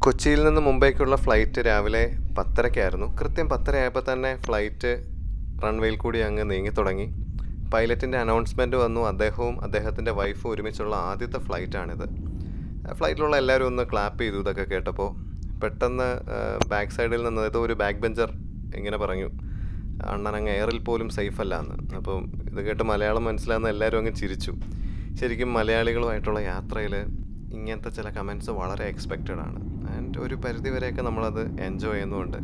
കൊച്ചിയിൽ നിന്ന് മുംബൈക്കുള്ള ഫ്ലൈറ്റ് രാവിലെ 10:30-ക്കായിരുന്നു. കൃത്യം 10:30 ആയപ്പോൾ തന്നെ ഫ്ലൈറ്റ് റൺവേയിൽ കൂടി അങ്ങ് നീങ്ങിത്തുടങ്ങി. പൈലറ്റിൻ്റെ അനൗൺസ്മെൻറ്റ് വന്നു. അദ്ദേഹവും അദ്ദേഹത്തിൻ്റെ വൈഫും ഒരുമിച്ചുള്ള ആദ്യത്തെ ഫ്ലൈറ്റാണിത്. ഫ്ലൈറ്റിലുള്ള എല്ലാവരും ഒന്ന് ക്ലാപ്പ് ചെയ്തു ഇതൊക്കെ കേട്ടപ്പോൾ. പെട്ടെന്ന് ബാക്ക് സൈഡിൽ നിന്ന് ഏതോ ഒരു ബാക്ക് ബെഞ്ചർ ഇങ്ങനെ പറഞ്ഞു, അണ്ണൻ അങ്ങ് എയറിൽ പോലും സേഫ് അല്ല എന്ന്. അപ്പം ഇത് കേട്ട് മലയാളം മനസ്സിലാകുന്ന എല്ലാവരും അങ്ങ് ചിരിച്ചു. ശരിക്കും മലയാളികളുമായിട്ടുള്ള യാത്രയിൽ ഇങ്ങനത്തെ ചില കമൻറ്റ്സ് വളരെ എക്സ്പെക്റ്റഡ് ആണ്. ആൻഡ് ഒരു പരിധി വരെയൊക്കെ നമ്മളത് എൻജോയ് ചെയ്യുന്നുമുണ്ട്.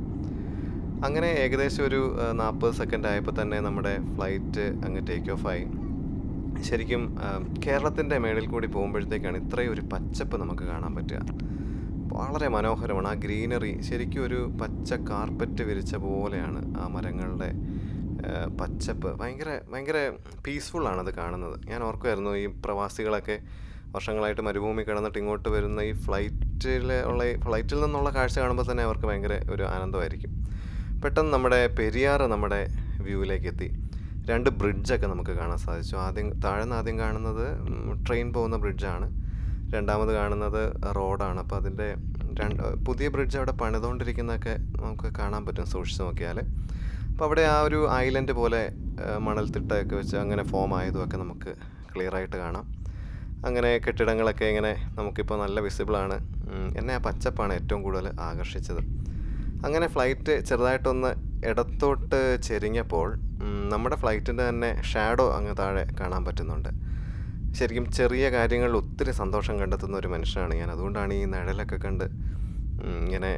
അങ്ങനെ ഏകദേശം ഒരു 40 സെക്കൻഡ് ആയപ്പോൾ തന്നെ നമ്മുടെ ഫ്ലൈറ്റ് അങ്ങ് ടേക്ക് ഓഫ് ആയി. ശരിക്കും കേരളത്തിൻ്റെ മേളിൽ കൂടി പോകുമ്പോഴത്തേക്കാണ് ഇത്രയും ഒരു പച്ചപ്പ് നമുക്ക് കാണാൻ പറ്റുക. വളരെ മനോഹരമാണ് ആ ഗ്രീനറി. ശരിക്കും ഒരു പച്ച കാർപ്പറ്റ് വിരിച്ച പോലെയാണ് ആ മരങ്ങളുടെ പച്ചപ്പ്. ഭയങ്കര ഭയങ്കര പീസ്ഫുള്ളാണത് കാണുന്നത്. ഞാൻ ഓർക്കുമായിരുന്നു ഈ പ്രവാസികളൊക്കെ വർഷങ്ങളായിട്ട് മരുഭൂമി കിടന്നിട്ട് ഇങ്ങോട്ട് വരുന്ന ഈ ഫ്ലൈറ്റിൽ നിന്നുള്ള കാഴ്ച കാണുമ്പോൾ തന്നെ അവർക്ക് ഭയങ്കര ഒരു ആനന്ദമായിരിക്കും. പെട്ടെന്ന് നമ്മുടെ പെരിയാർ നമ്മുടെ വ്യൂവിലേക്ക് എത്തി. 2 ബ്രിഡ്ജൊക്കെ നമുക്ക് കാണാൻ സാധിച്ചു. ആദ്യം കാണുന്നത് ട്രെയിൻ പോകുന്ന ബ്രിഡ്ജാണ്. രണ്ടാമത് കാണുന്നത് റോഡാണ്. അപ്പോൾ അതിൻ്റെ പുതിയ ബ്രിഡ്ജ് അവിടെ പണിതുകൊണ്ടിരിക്കുന്നതൊക്കെ നമുക്ക് കാണാൻ പറ്റും സൂക്ഷിച്ച് നോക്കിയാൽ. അപ്പോൾ അവിടെ ആ ഒരു ഐലൻഡ് പോലെ മണൽത്തിട്ടയൊക്കെ വെച്ച് അങ്ങനെ ഫോം ആയതുമൊക്കെ നമുക്ക് ക്ലിയറായിട്ട് കാണാം. അങ്ങനെ കെട്ടിടങ്ങളൊക്കെ ഇങ്ങനെ നമുക്കിപ്പോൾ നല്ല വിസിബിളാണ്. എന്നെ ആ പച്ചപ്പാണ് ഏറ്റവും കൂടുതൽ ആകർഷിച്ചത്. അങ്ങനെ ഫ്ലൈറ്റ് ചെറുതായിട്ടൊന്ന് ഇടത്തോട്ട് ചെരിഞ്ഞപ്പോൾ നമ്മുടെ ഫ്ലൈറ്റിൻ്റെ തന്നെ ഷാഡോ അങ്ങ് താഴെ കാണാൻ പറ്റുന്നുണ്ട്. ശരിക്കും ചെറിയ കാര്യങ്ങളിൽ ഒത്തിരി സന്തോഷം കണ്ടെത്തുന്ന ഒരു മനുഷ്യനാണ് ഞാൻ. അതുകൊണ്ടാണ് ഈ നിഴലൊക്കെ കണ്ട് ഇങ്ങനെ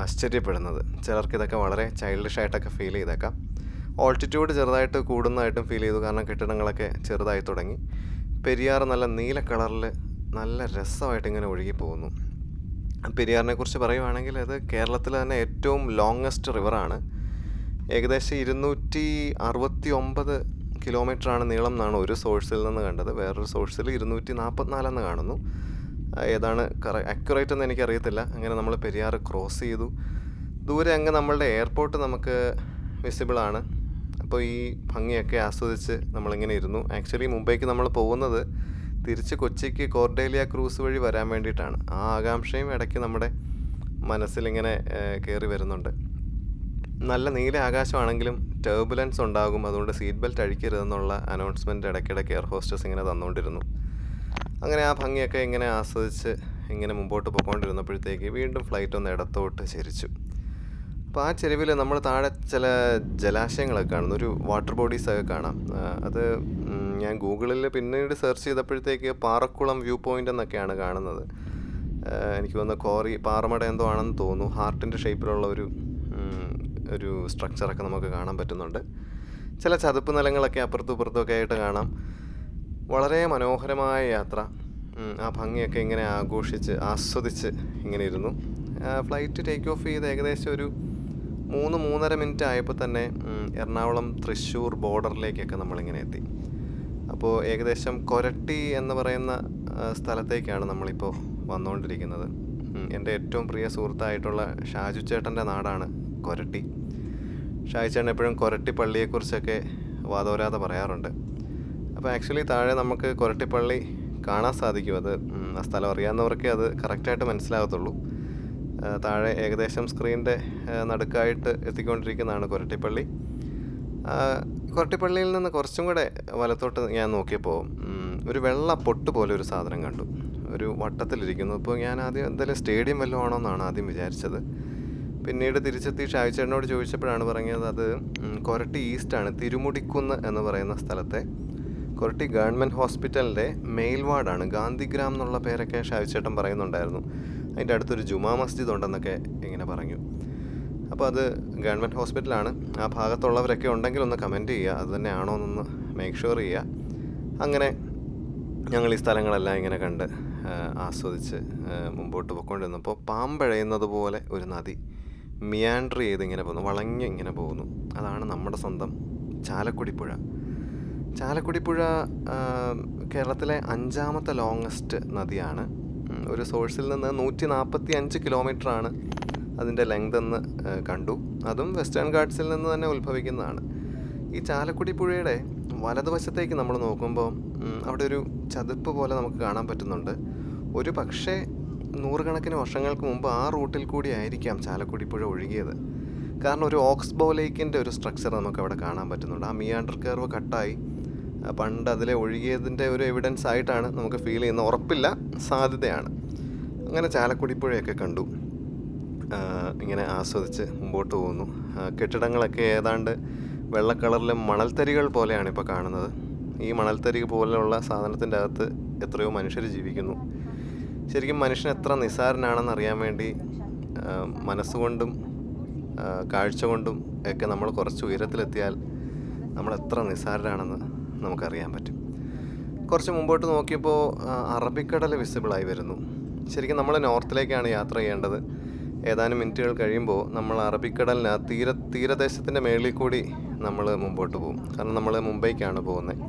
ആശ്ചര്യപ്പെടുന്നത്. ചിലർക്കിതൊക്കെ വളരെ ചൈൽഡിഷായിട്ടൊക്കെ ഫീൽ ചെയ്തേക്കാം. ഓൾട്ടിറ്റ്യൂഡ് ചെറുതായിട്ട് കൂടുന്നതായിട്ടും ഫീൽ ചെയ്തു. കാരണം കെട്ടിടങ്ങളൊക്കെ ചെറുതായി തുടങ്ങി. പെരിയാർ നല്ല നീല കളറിൽ നല്ല രസമായിട്ട് ഇങ്ങനെ ഒഴുകി പോകുന്നു. പെരിയാറിനെ കുറിച്ച് പറയുവാണെങ്കിൽ അത് കേരളത്തിലെ തന്നെ ഏറ്റവും ലോങ്ങസ്റ്റ് റിവറാണ്. ഏകദേശം 269 കിലോമീറ്ററാണ് നീളം എന്നാണ് ഒരു സോഴ്സിൽ നിന്ന് കണ്ടത്. വേറൊരു സോഴ്സിൽ 244 എന്ന് കാണുന്നു. ഏതാണ് അക്യുറേറ്റ് എന്ന് എനിക്കറിയത്തില്ല. അങ്ങനെ നമ്മൾ പെരിയാർ ക്രോസ് ചെയ്തു. ദൂരെ അങ്ങ് നമ്മളുടെ എയർപോർട്ട് നമുക്ക് വിസിബിളാണ്. അപ്പോൾ ഈ ഭംഗിയൊക്കെ ആസ്വദിച്ച് നമ്മളിങ്ങനെ ഇരുന്നു. ആക്ച്വലി മുംബൈക്ക് നമ്മൾ പോകുന്നത് തിരിച്ച് കൊച്ചിക്ക് കോർഡേലിയ ക്രൂസ് വഴി വരാൻ വേണ്ടിയിട്ടാണ്. ആ ആകാംക്ഷയും ഇടയ്ക്ക് നമ്മുടെ മനസ്സിലിങ്ങനെ കയറി വരുന്നുണ്ട്. നല്ല നീല ആകാശമാണെങ്കിലും ടർബുലൻസ് ഉണ്ടാകും, അതുകൊണ്ട് സീറ്റ് ബെൽറ്റ് അഴിക്കരുതെന്നുള്ള അനൗൺസ്മെൻറ്റ് ഇടയ്ക്കിടയ്ക്ക് എയർ ഹോസ്റ്റസ് ഇങ്ങനെ തന്നുകൊണ്ടിരുന്നു. അങ്ങനെ ആ ഭംഗിയൊക്കെ ഇങ്ങനെ ആസ്വദിച്ച് ഇങ്ങനെ മുമ്പോട്ട് പോയിക്കൊണ്ടിരുന്നപ്പോഴത്തേക്ക് വീണ്ടും ഫ്ലൈറ്റ് ഒന്ന് ഇടത്തോട്ട് ചരിച്ചു. അപ്പോൾ ആ ചെരുവിൽ നമ്മൾ താഴെ ചില ജലാശയങ്ങളൊക്കെ കാണുന്നു. ഒരു വാട്ടർ ബോഡീസൊക്കെ കാണാം. അത് ഞാൻ ഗൂഗിളിൽ പിന്നീട് സെർച്ച് ചെയ്തപ്പോഴത്തേക്ക് പാറക്കുളം വ്യൂ പോയിൻ്റ് എന്നൊക്കെയാണ് കാണുന്നത്. എനിക്ക് തോന്നുന്നു പാറമട എന്തോ ആണെന്ന് തോന്നുന്നു. ഹാർട്ടിൻ്റെ ഷേപ്പിലുള്ള ഒരു സ്ട്രക്ചറൊക്കെ നമുക്ക് കാണാൻ പറ്റുന്നുണ്ട്. ചില ചതുപ്പ് നിലങ്ങളൊക്കെ അപ്പുറത്തും ഇപ്പുറത്തുമൊക്കെ ആയിട്ട് കാണാം. വളരെ മനോഹരമായ യാത്ര. ആ ഭംഗിയൊക്കെ ഇങ്ങനെ ആസ്വദിച്ച് ഇങ്ങനെ ഇരുന്നു. ഫ്ലൈറ്റ് ടേക്ക് ഓഫ് ചെയ്ത് ഏകദേശം ഒരു 3-3.5 മിനിറ്റ് ആയപ്പോൾ തന്നെ എറണാകുളം തൃശ്ശൂർ ബോർഡറിലേക്കൊക്കെ നമ്മളിങ്ങനെ എത്തി. അപ്പോൾ ഏകദേശം കൊരട്ടി എന്ന് പറയുന്ന സ്ഥലത്തേക്കാണ് നമ്മളിപ്പോൾ വന്നുകൊണ്ടിരിക്കുന്നത്. എൻ്റെ ഏറ്റവും പ്രിയ സുഹൃത്തായിട്ടുള്ള ഷാജു ചേട്ടൻ്റെ നാടാണ് കൊരട്ടി. ഷാജു ചേട്ടൻ എപ്പോഴും കൊരട്ടി പള്ളിയെക്കുറിച്ചൊക്കെ വാദോരാതെ പറയാറുണ്ട്. അപ്പോൾ ആക്ച്വലി താഴെ നമുക്ക് കൊരട്ടി പള്ളി കാണാൻ സാധിക്കും. അത് ആ സ്ഥലം അറിയാവുന്നവർക്കേ അത് കറക്റ്റായിട്ട് മനസ്സിലാകത്തുള്ളൂ. താഴെ ഏകദേശം സ്ക്രീനിൻ്റെ നടുക്കായിട്ട് എത്തിക്കൊണ്ടിരിക്കുന്നതാണ് കൊരട്ടിപ്പള്ളി. കൊരട്ടിപ്പള്ളിയിൽ നിന്ന് കുറച്ചും കൂടെ വലത്തോട്ട് ഞാൻ നോക്കിയപ്പോൾ ഒരു വെള്ള പൊട്ട് പോലെ ഒരു സാധനം കണ്ടു. ഒരു വട്ടത്തിലിരിക്കുന്നു. ഇപ്പോൾ ഞാൻ ആദ്യം എന്തായാലും സ്റ്റേഡിയം വല്ലതും ആണോ എന്നാണ് ആദ്യം വിചാരിച്ചത്. പിന്നീട് തിരിച്ചെത്തി ഷായിച്ചേട്ടനോട് ചോദിച്ചപ്പോഴാണ് പറഞ്ഞത് അത് കൊരട്ടി ഈസ്റ്റാണ്, തിരുമുടിക്കുന്ന് എന്ന് പറയുന്ന സ്ഥലത്തെ കൊരട്ടി ഗവൺമെൻറ് ഹോസ്പിറ്റലിൻ്റെ മെയിൽവാർഡാണ്. ഗാന്ധിഗ്രാം എന്നുള്ള പേരൊക്കെ ഷായിച്ചേട്ടൻ പറയുന്നുണ്ടായിരുന്നു. അതിൻ്റെ അടുത്തൊരു ജുമാ മസ്ജിദ് ഉണ്ടെന്നൊക്കെ ഇങ്ങനെ പറഞ്ഞു. അപ്പോൾ അത് ഗവൺമെൻറ് ഹോസ്പിറ്റലാണ്. ആ ഭാഗത്തുള്ളവരൊക്കെ ഉണ്ടെങ്കിൽ ഒന്ന് കമൻറ്റ് ചെയ്യുക, അത് തന്നെ ആണോ എന്നൊന്ന് മേക്ക് ഷുവർ ചെയ്യുക. അങ്ങനെ ഞങ്ങൾ ഈ സ്ഥലങ്ങളെല്ലാം ഇങ്ങനെ കണ്ട് ആസ്വദിച്ച് മുമ്പോട്ട് പോയിക്കൊണ്ടിരുന്നപ്പോൾ പാമ്പഴയുന്നത് പോലെ ഒരു നദി മിയാൻഡർ ചെയ്ത് ഇങ്ങനെ പോകുന്നു, വളഞ്ഞ് ഇങ്ങനെ പോകുന്നു. അതാണ് നമ്മുടെ സ്വന്തം ചാലക്കുടി പുഴ. ചാലക്കുടി പുഴ കേരളത്തിലെ 5ാമത്തെ ലോങ്ങസ്റ്റ് നദിയാണ്. ഒരു സോഴ്സിൽ നിന്ന് 145 കിലോമീറ്ററാണ് അതിൻ്റെ ലെങ്ത് എന്ന് കണ്ടു. അതും വെസ്റ്റേൺ ഗാട്ട്സിൽ നിന്ന് തന്നെ ഉത്ഭവിക്കുന്നതാണ്. ഈ ചാലക്കുടി പുഴയുടെ വലതുവശത്തേക്ക് നമ്മൾ നോക്കുമ്പോൾ അവിടെ ഒരു ചതുപ്പ് പോലെ നമുക്ക് കാണാൻ പറ്റുന്നുണ്ട്. ഒരു പക്ഷേ നൂറുകണക്കിന് വർഷങ്ങൾക്ക് മുമ്പ് ആ റൂട്ടിൽ കൂടി ആയിരിക്കാം ചാലക്കുടി പുഴ ഒഴുകിയത്. കാരണം ഒരു ഓക്സ്ബോ ലേക്കിൻ്റെ ഒരു സ്ട്രക്ചർ നമുക്കവിടെ കാണാൻ പറ്റുന്നുണ്ട്. ആ മിയാൻഡർ കർവ് കട്ടായി പണ്ട് അതിലെ ഒഴുകിയതിൻ്റെ ഒരു എവിഡൻസ് ആയിട്ടാണ് നമുക്ക് ഫീൽ ചെയ്യുന്നത്. ഉറപ്പില്ല, സാധ്യതയാണ്. അങ്ങനെ ചാലക്കുടി പുഴയൊക്കെ കണ്ടു. ഇങ്ങനെ ആസ്വദിച്ച് മുമ്പോട്ട് പോകുന്നു. കെട്ടിടങ്ങളൊക്കെ ഏതാണ്ട് വെള്ള കളറിലെ മണൽത്തരികൾ പോലെയാണ് ഇപ്പോൾ കാണുന്നത്. ഈ മണൽത്തരി പോലെയുള്ള സാധനത്തിൻ്റെ അകത്ത് എത്രയോ മനുഷ്യർ ജീവിക്കുന്നു. ശരിക്കും മനുഷ്യൻ എത്ര നിസ്സാരനാണെന്ന് അറിയാൻ വേണ്ടി മനസ്സുകൊണ്ടും കാഴ്ച കൊണ്ടും ഒക്കെ നമ്മൾ കുറച്ച് ഉയരത്തിലെത്തിയാൽ നമ്മൾ എത്ര നിസ്സാരരാണെന്ന് നമുക്കറിയാൻ പറ്റും. കുറച്ച് മുമ്പോട്ട് നോക്കിയപ്പോൾ അറബിക്കടൽ വിസിബിളായി വരുന്നു. ശരിക്കും നമ്മൾ നോർത്തിലേക്കാണ് യാത്ര ചെയ്യേണ്ടത്. ഏതാനും മിനിറ്റുകൾ കഴിയുമ്പോൾ നമ്മൾ അറബിക്കടലിന് തീരദേശത്തിൻ്റെ മേളിൽ കൂടി നമ്മൾ മുമ്പോട്ട് പോകും. കാരണം നമ്മൾ മുംബൈക്കാണ് പോകുന്നത്.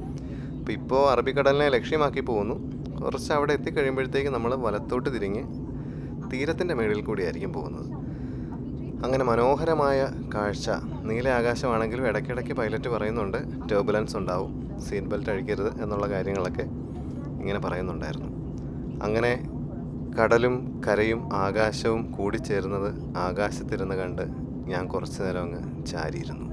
അപ്പോൾ ഇപ്പോൾ അറബിക്കടലിനെ ലക്ഷ്യമാക്കി പോകുന്നു. കുറച്ച് അവിടെ എത്തിക്കഴിയുമ്പോഴത്തേക്ക് നമ്മൾ വലത്തോട്ട് തിരിഞ്ഞ് തീരത്തിൻ്റെ മേളിൽ കൂടിയായിരിക്കും പോകുന്നത്. അങ്ങനെ മനോഹരമായ കാഴ്ച. നീല ആകാശമാണെങ്കിലും ഇടയ്ക്കിടയ്ക്ക് പൈലറ്റ് പറയുന്നുണ്ട് ടർബുലൻസ് ഉണ്ടാവും, സീറ്റ് ബെൽറ്റ് അഴിക്കരുത് എന്നുള്ള കാര്യങ്ങളൊക്കെ ഇങ്ങനെ പറയുന്നുണ്ടായിരുന്നു. അങ്ങനെ കടലും കരയും ആകാശവും കൂടിച്ചേരുന്നത് ആകാശത്തിരുന്ന് കണ്ട് ഞാൻ കുറച്ചു നേരം അങ്ങ് ചാരിയിരുന്നു.